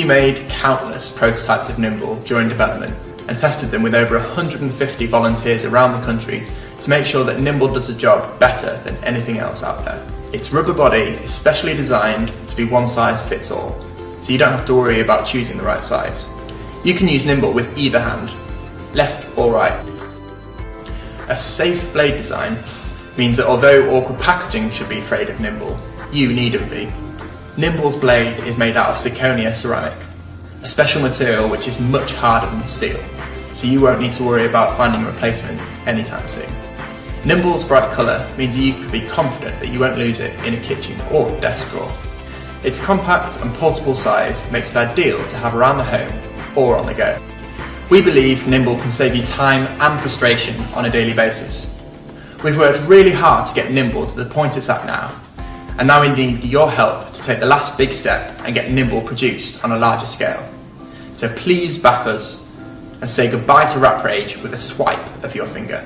We made countless prototypes of Nimble during development and tested them with over 150 volunteers around the country to make sure that Nimble does the job better than anything else out there. Its rubber body is specially designed to be one size fits all, so you don't have to worry about choosing the right size. You can use Nimble with either hand, left or right. A safe blade design means that although awkward packaging should be afraid of Nimble, you needn't be. Nimble's blade is made out of zirconia ceramic, a special material which is much harder than steel, so you won't need to worry about finding a replacement anytime soon. Nimble's bright colour means you can be confident that you won't lose it in a kitchen or desk drawer. Its compact and portable size makes it ideal to have around the home or on the go. We believe Nimble can save you time and frustration on a daily basis. We've worked really hard to get Nimble to the point it's at now, and now we need your help to take the last big step and get Nimble produced on a larger scale. So please back us and say goodbye to rat rage with a swipe of your finger.